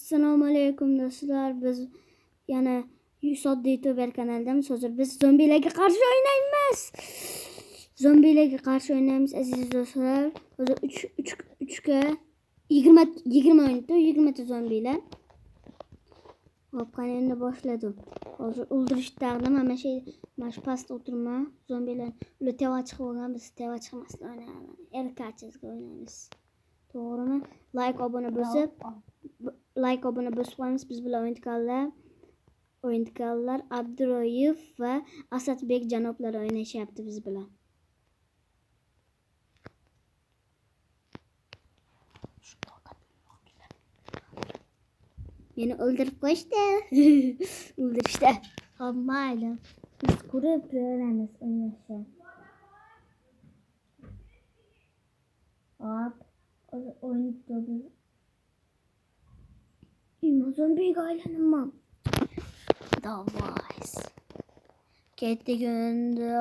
Assalomu alaykum do'stlar. Biz yana Sodda YouTuber kanalidamiz. Hozir biz zombilarga qarshi o'ynaymiz. Zombilarga qarshi o'ynaymiz aziz do'stlar. Hozir 3 ga 20 o'yinda 20 ta zombilar. Hop, qani endi boshladim. Hozir o'ldirish taqdim, mana shu pastda o'tirma. Zombilar ular teva chiqib olgan, biz teva chiqmasdan o'ynaymiz. Erkachizga o'ynaymiz. To'g'rimi? Like obuna bosib qo'yamiz. Biz bilan o'yintiqallar Abduroyev va Asadbek janoblar o'ynashyapti biz bilan. Meni o'ldirib qo'yishdi. O'ldirishdi. Hop, mayli. Biz ko'rib turamiz o'ynashni. Hop, o'ynaymiz. Zombiga aylanamam. Davay. Ketdik endi.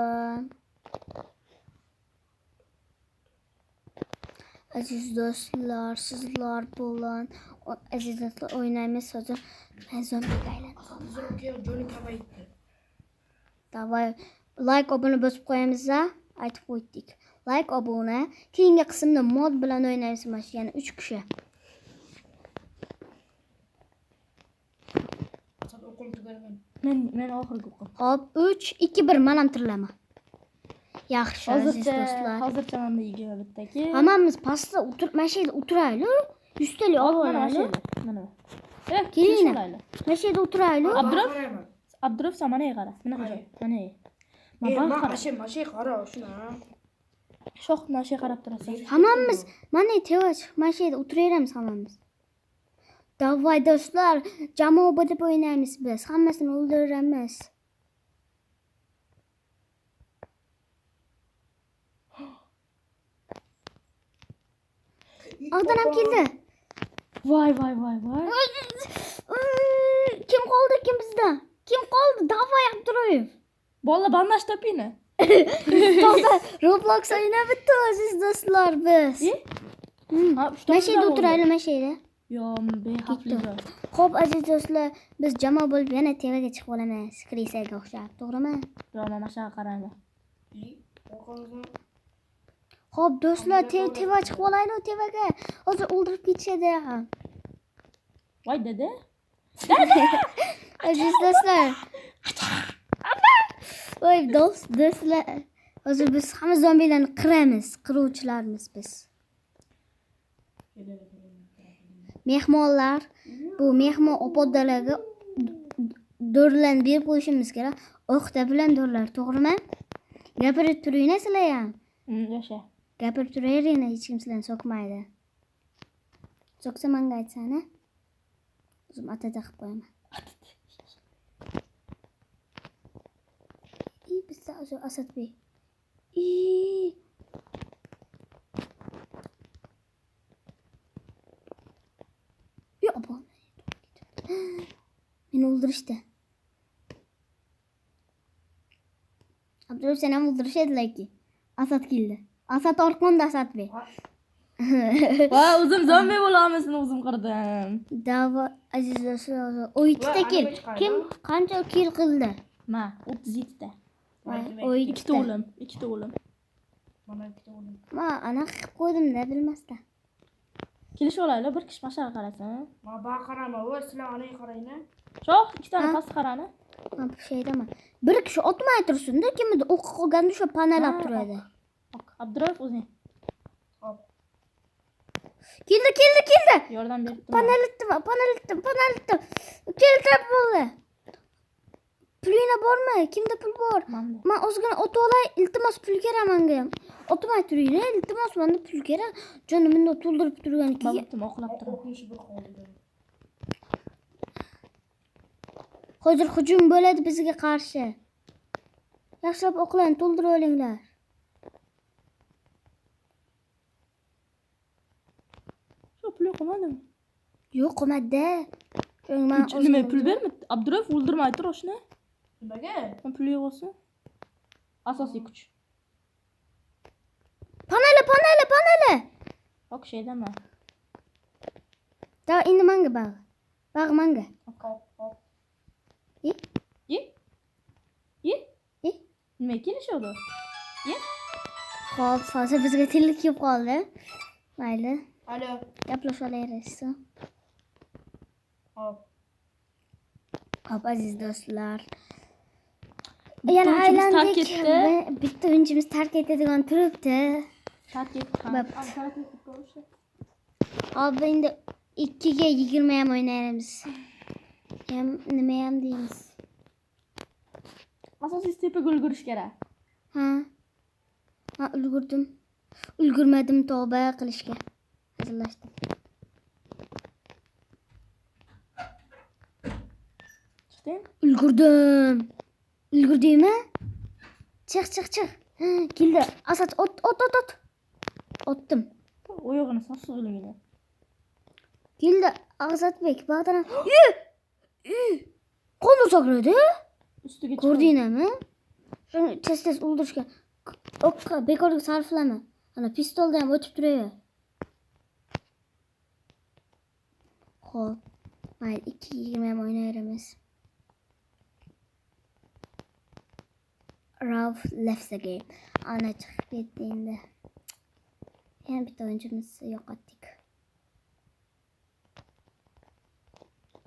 Aziz do'stlar, sizlar bilan aziz do'stlar o'ynaymiz hozir. Men zombiga aylanaman. Davay. Like obuna bosib qo'yamiz a? Aytib qo'ydik. Like obuna. Keyingi qismda mod bilan o'ynaymiz, ya'ni 3 kishi. Men oxirgi o'qim. Hop, 3 2 1 men ham tirlaman. Yaxshi aziz do'stlar. Hozircha menda 20 bittaki. Hammamiz pastda o'tiraylik. 100 talik olaylik. Mana. Keling. Mana shu yerda o'tiraylik. Abdurov sen mana qara. Mana qara. Mana. Mana qara. Mashay qara shuna. Shoh mashay qarab turasan. Hammamiz mana tevach mana shu yerda o'tiraveramiz hammamiz. Davay do'stlar, jamoa bo'lib o'ynaymiz biz. Hammasini o'ldiramiz. Og'dan ham keldi. Voy. Kim qoldi bizda? Kim qoldi? Davay Abduroyev. Bola bandaj topingni. To'g'ri, Roblox o'ynab bitti aziz do'stlar biz. Mana shu yerda o'tiraylik, mana shu yerda. Yo, bexavfli. Xo'p aziz do'stlar, biz jamoa bo'lib yana tevaga chiqib olamiz. Krisaga o'xshab, to'g'rimi? Yo, mana shu qaranglar. Xo'p do'stlar, teva chiqib olaylik tevaga. Hozir o'ldirib ketishadi ham. Voy dada. Aziz do'stlar. Voy do'stlar. Hozir biz hamma zombilarni qiramiz, qiruvchilarmiz biz. Mehmonlar, bu mehmon opodalarga do'rlarni berib qo'yishimiz kerak. O'qda bilan do'rlar, to'g'rimi? Gapirib turinglar sizlar ham. Yasha. Gapirib turaveringlar, hech kim sizlarni so'kmaydi. So'ksa menga aytsana. O'zim atada qilib qo'yaman. Bizda hozir Asadbek. Meni o'ldirishdi. Abduroyev seni ham o'ldirishadilar-ki. Asad keldi. Asad orqonda Asadbek. Voy, o'zim zombi bo'lamizni o'zim qirdim. Davo aziz do'stlar, 17 ta kill. Kim qancha kill qildi? Ma, 37 ta. Voy, 2 ta o'lim, 2 ta o'lim. Mana 2 ta o'lim. Ma anaqa qilib qo'ydim-da, bilmasdan. Kelishib olaylik, bir kishi mashaqa qarasin. Ma baqarama, voy sizlar anaga qaranglar. Shoh, 2 ta pastga qarani. Men bu shaydaman. Bir kishi otmay tursin-da, kimdir o'q qolganda o'sha panalab turadi. Abduroyev o'zing. Hop. Keldi. Yordam berib tur. Panalitdim. Keldi bo'ldi. Pulinglar bormi? Kimda pul bor? Men ozgina otib olay, iltimos pul kerak menga. Otmay turinglar, iltimos, menda pul kerak. Jonimni to'ldirib turgan-ki. Bitim oqlab turaman. Bir qoldi. Hozir hujum bo'ladi bizga qarshi. Yaxshilab o'qlang, to'ldirib olinglar. Shu pul qo'ymadimi? Yo'q, qolmadi. Nima pul bermi? Abduroyev o'ldirmay tur shuni. Nimaga? Men pul yo'q olsin. Asosiy kuch. Panali. Ok, shaydama. Da endi menga bag. Bak manga. Hop hop. Ye. Ye. Ye. Ye. Nima kelishadi? Ye. Hop, hozir bizga tillik kelib qoldi. Mayli. Alo. Gaplashib olayverasiz. Hop. Hop aziz do'stlar. Bitta Yana o'yinchimiz tark aylandik. etdi. Bitta o'yinchimiz tark etadigan turibdi. Tark etdi. Bap. Tark etib qo'yishdi. Hop endi 2 ga 20 ham o'ynaymiz. Nima ham deymiz? Asosiy tepaga ulgurish kerak. Ha. Ha, ulgurdim. Ulgurmadim tavba qilishga. Hazillashdim. Chiqding? Ulgurdim. Ulgurdingmi? Chiq. Ha, keldi. Asad ot. Otdim. Oyog'ini safsiz ulgurgan. Keldi. Azatbek bag'dan. Qo'lni sakradi. Ustiga chiqdi. Ko'rdingmi? Shuni tez o'ldirishga. O'qqa bekorga sarflama. Ana pistolda ham o'tib turaver. Xo'p. Mayli 2:20 ham o'ynayveramiz. Ralph left the game. Ana chiqib ketdi endi. Yana bitta o'yinchimizni yo'qotdik.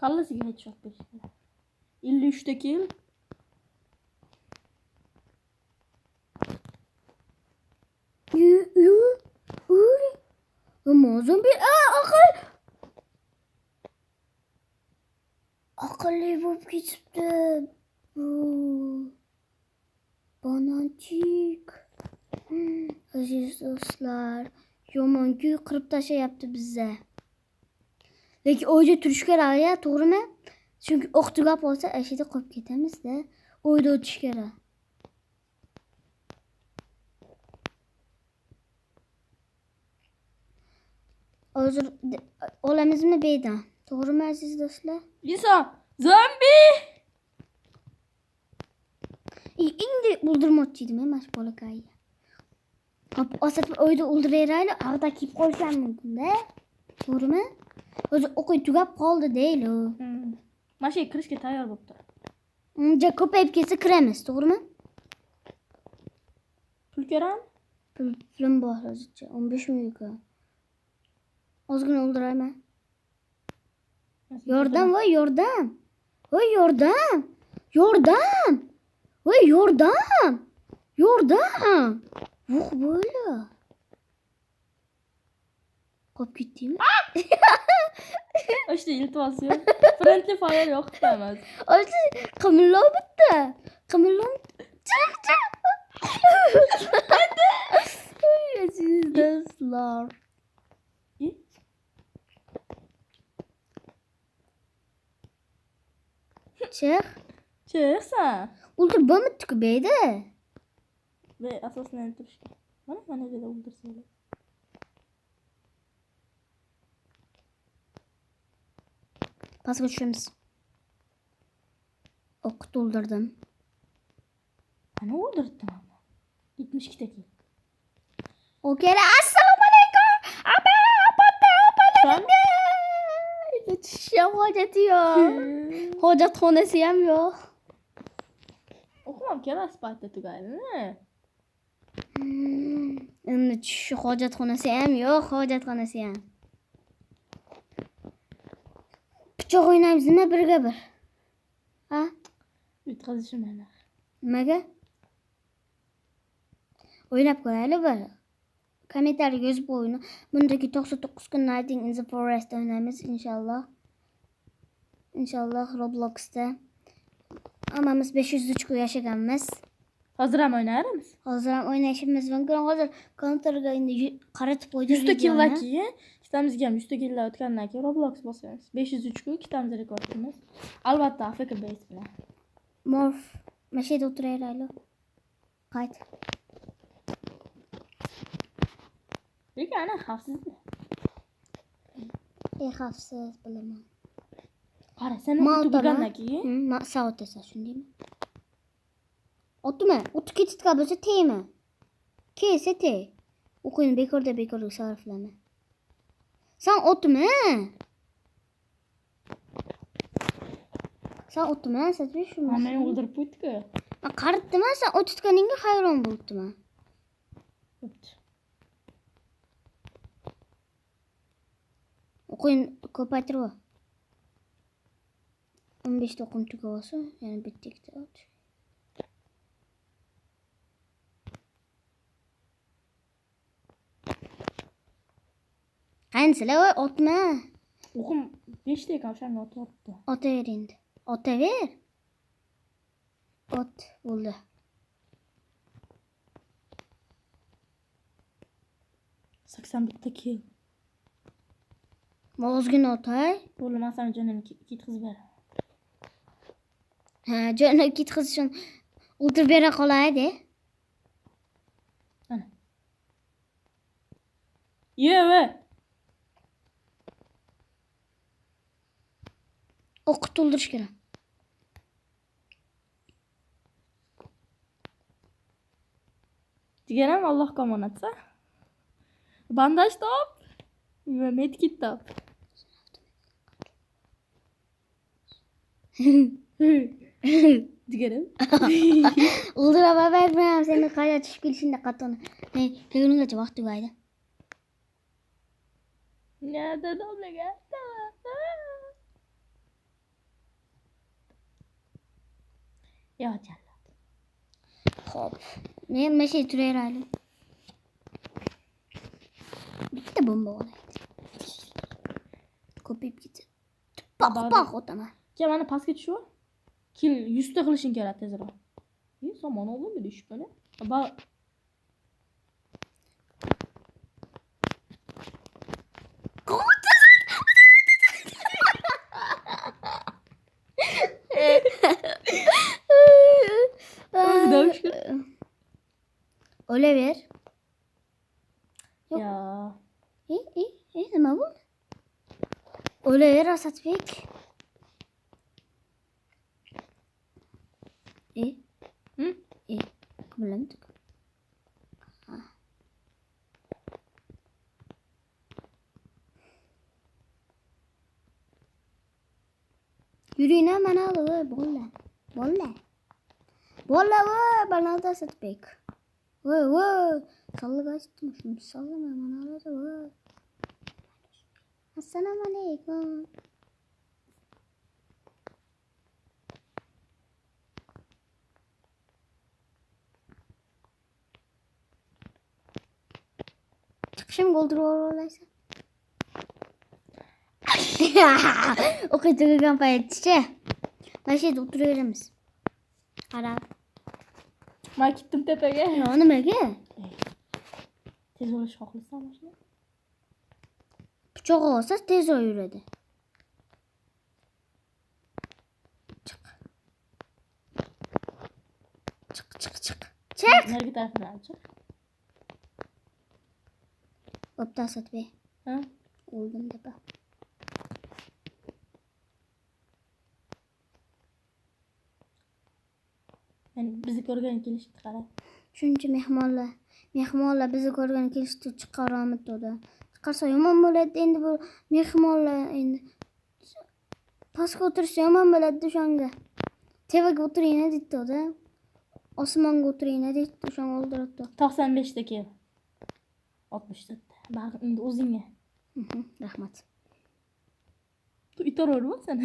Kallasiga headshot berish kerak. 53 ta kill. Zombi aqlli bo'lib ketibdi. Bananchik. Aziz do'stlar, yomon-ku qirib tashlayapti bizga. Lekin o'yda turish kerak ya, to'g'rimi? Chunki o'q tugab qolsa, ashida qolib ketamiz-da. O'yda o'tish kerak. Hozir olamizmi beydan? To'g'rimi aziz do'stlar? Isa, zombi! Endi o'ldirmoqchi edim, mana shu bolakay. Hop, Asad o'yda o'ldiraylik, ag'da kelib qolishim mumkin-da. To'g'rimi? Hozir o'qi tugab qoldi deyli. Mana shu kirishga tayyor bo'lib tur. Unja ko'payib ketsa kiramiz, to'g'rimi? Pul kerakmi? Pulim bor hozircha, 15 ming. Ozgina o'ldirayman. Yordam, voy yordam. Voy yordam. Yordam. Voy yordam. Yordam. Voh böyle. Qolib ketdingmi? İşte iltifos yo'q. Friendly fire yo'q emas. Hozir qimillov bitta. Qimillov. Chiq. Oy, aziz do'stlar. Chiq. Chiqsan. O'ldir bo'lmadi-ku beyda. Ve asoslanib turishga. Mana dedi o'ldirsanglar. Pastga tushamiz. O'q to'ldirdim. Ana o'ldirdim. 72 ta kill. Okey, assalomu alaykum. Apa. Sen? Yetishishim hojati yo'q. Hojatxonasi ham yo'q. O'qimam kerak spatda tugaydimi? Endi tushish hojatxonasi ham yo'q, hojatxonasi ham. Pichoq o'ynaymizmi birga bir? Ha? Yutqazishim mana. Nimaga? O'ynab ko'raylik bir. Kommentariy yozib qo'ying. Bundagi 99 kun Nighting in the Forest o'ynaymiz inshaalloh. Inshaalloh Robloxda. Hammamiz 503 kun yashaganmiz. Hozir ham o'ynaymiz. Hozir ham o'ynashimiz mumkin. Hozir kompyuterga endi qaratib qo'ydik. 100 ta killdan keyin ikkitamizga ham 100 ta killlar o'tgandan keyin Roblox bosamiz. 503 kun ikkitamiz rekord qilamiz. Albatta AFK base bilan. Morf, mashina o'tiraylik. Qayt. Lekin ana xavfsiz. Xavfsiz bilaman. Qara, sen o'tirgandan keyin Soat esa shundaymi? O'tma, o'tib ketishga bo'lsa tegma. Kelsa teg. O'qiyni bekorda sarflama. Sen o'tma. Sen otma, sen bir şu. Meni o'ldirib qo'ydi-ku. Ben qaritdim, sen ot tutganingga hayron bo'ldim. Bo'pti. O'qin ko'paytirib. 15 ta o'qim tugab olsa, yana bitta ot. Qansila voy otma. O'qim 5 ta ekan, o'shani otyapti. Otaver endi. Otaver. Ot bo'ldi. Sakson bitta kel. Ozgina otay. Bo'ldi, men sana jonini ketkizib beraman. Ha, joni ketqizish uchun o'tirib bera qolay-da. Ana. Yeva. O'qit to'ldirish kerak. Jigaram Allohga omonatsa. Bandaj top. Va medkit top. Jigaram. O'ldirib bermayman seni qayta tushib kelishingda qattiqni. Kelguninggacha vaqt tugaydi. Nada doblaga. Yo, jallat. Xo'p. Men mana shu turaveraylik. Bitta bomba olaylik. Ko'payib ketdi. Paq otaman. Keyin mana pastga tushib. Kil 100 ta qilishing kerak tezroq. Somon oldimi deyishib mana. Ba Olaver. ya. Nima bu? Olaver Asadbek. Hı? Bilemedik. Yürüyün hemen al bolla. Bolla. Bolla voy bana da Asadbek. Voy. Sallık açtım şimdi sallama hemen aladı voy. Assalamu alaikum. Çıkışım golduru olaysa. Okuyduğu kampanya Ben şeyde oturuyoruz. Ara. Men ketdim tepaga. Ya nimaga? Tez bo'lish xohlaysan mashina? Pichoq olsa tezroq yuradi. Chiq. Narigi tarafdan chiq. Bo'pti Asadbek. Ha? O'ldim deb. Yani bizni ko'rgan kelishdi qara. Shuncha mehmonlar bizni ko'rgan kelishdi chiqaramiz dedi. Chiqarsa yomon bo'ladi endi bu mehmonlar endi. Pastga o'tirsa yomon bo'ladi o'shanga. Tevaga o'tiring dedi. Osmonga o'tiring dedi. O'shanga o'ldiribdi. 95 ta kel. 60 ta. Bak endi o'zingga. Rahmat. Tu itaverma sen.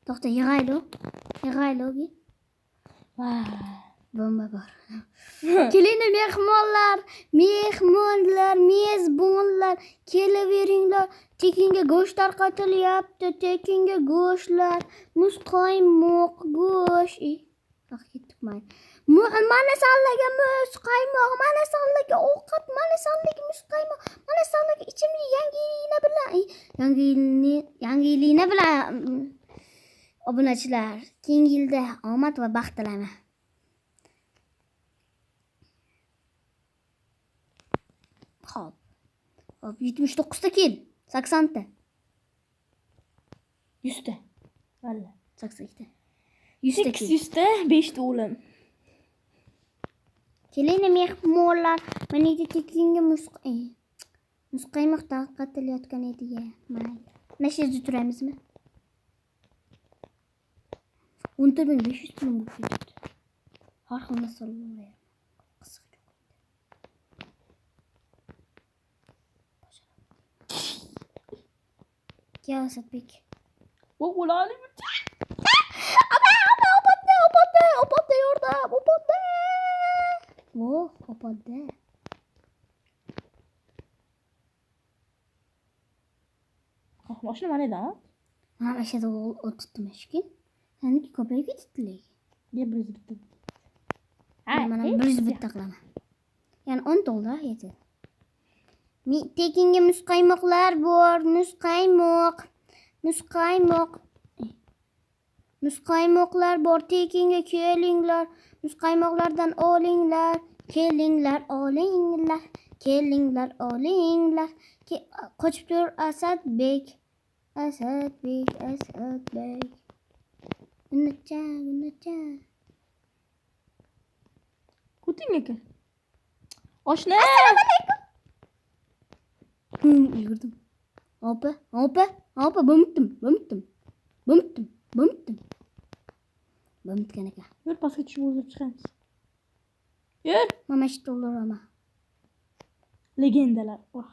To'xta, yig'ayli. Vay. Bomba bor. Keling mehmonlar, mezbonlar, kelaveringlar. Tekinga go'sht tarqatilyapti, tekinga go'shtlar, muzqaymoq, go'sht. Ketdik mayli. Mana sallaga muz qaymoq, mana sallaga ovqat, mana sallaga muz qaymoq, mana sallaga ichimlik yangi yilini bilan obunachilar, keyingi yilda omad va baxt tilayman. Hop. 79 ta kel, 80 ta. 100 ta. Valla. 82 ta. 100 ta kel. 100 ta, 5 ta o'lim. Keling mehmonlar, mana edi tekinga muzqaymoq tarqatilayotgan edi ya. Mayli. Mana shu yerda turamizmi? 14.500 pul bu ketdi. Har xil masalalar. Ya Asadbek. Bu ulanı Opatda yordam, opatda. Oh, opatda. Başına var neden? Ha, aşağıda o tuttum eşkin. Seninki köpeği gitti. Diye bir gittim. Bana bir taklama. Yani 10 dolar yeter. Tekinge muzqaymoqlar bor, muzqaymoqlar bor, tekinge kelinglar, muzqaymoqlardan olinglar, kelinglar, olinglar. Qochib tur Asadbek. Unutca. Kutinga gel. Oshna. Yürüdüm. Hoppa, bımıttım. Bımıtkan aka. Yur pastga tushib o'zib chiqamiz. Yur. Mama eşit olur ama. Legendalar. Oh.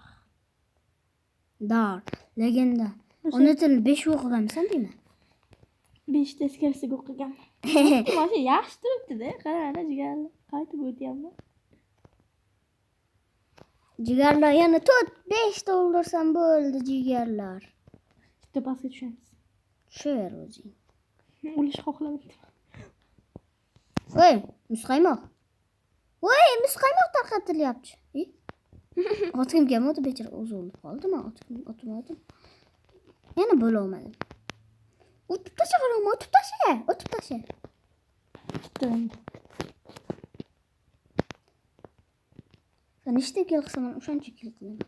Dar, legenda. Ona til 5 o'qiganman, sen deymi? 5 teskarisiga o'qigan. Mana yaxshi turibdi-da. Qarana jigarli. Qaytib o'tyapman. Cigarlar yana tut 5 doldursan bo'ldi cigarlar. Bitta pastga tushamiz. Tushaver o'zing. O'lish xohlamadim. Voy, muzqaymoq tarqatilyapti. Otim kelmadi, bechora o'zi o'lib qoldi. Men otmadim. Yana bo'lolmadim. O'tib tasha. Tutdim. Sen işte kelqisam o'shancha keldim.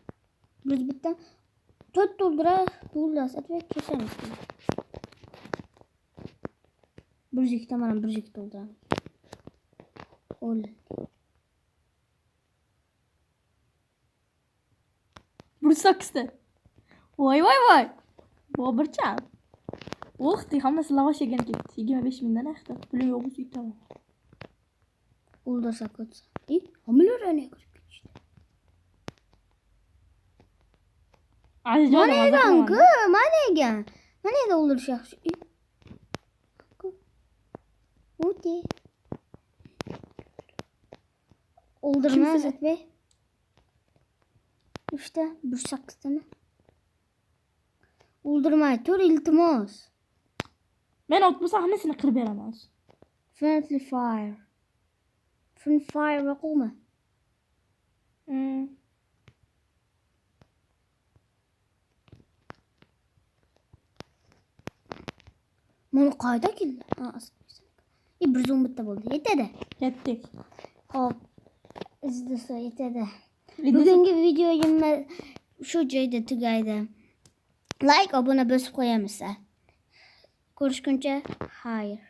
Biz bitta 4 doldurasiz, atvet kesamiz. Burjikda mana burjik dolduramiz. Ol. Bursaksda. Voy. Bobircham. O'xti, hammasi lavash yegan ketdi. 25 mingdan axtar. Pulim yo'q bo'lsa yutaman. O'ldirsa ko'tsa. Homilar ana kirib ketishdi. Mana ega o'ldirish yaxshi. O'ti. O'ldirma Asadbek. İşte bursaksdami? O'ldirmay tur, iltimos. Men ot bo'lsa hammasini qirib beraman. Friendly fire yo'qmi? Mana qayda keldi? Ha, bir zoom bitta bo'ldi. Yetadi. Ketdik. Hop. İzlasa yetadi. Bugungi videoyimiz shu joyda tugaydi. Like, obuna bosib qo'yamiz. Ko'rishguncha, xayr.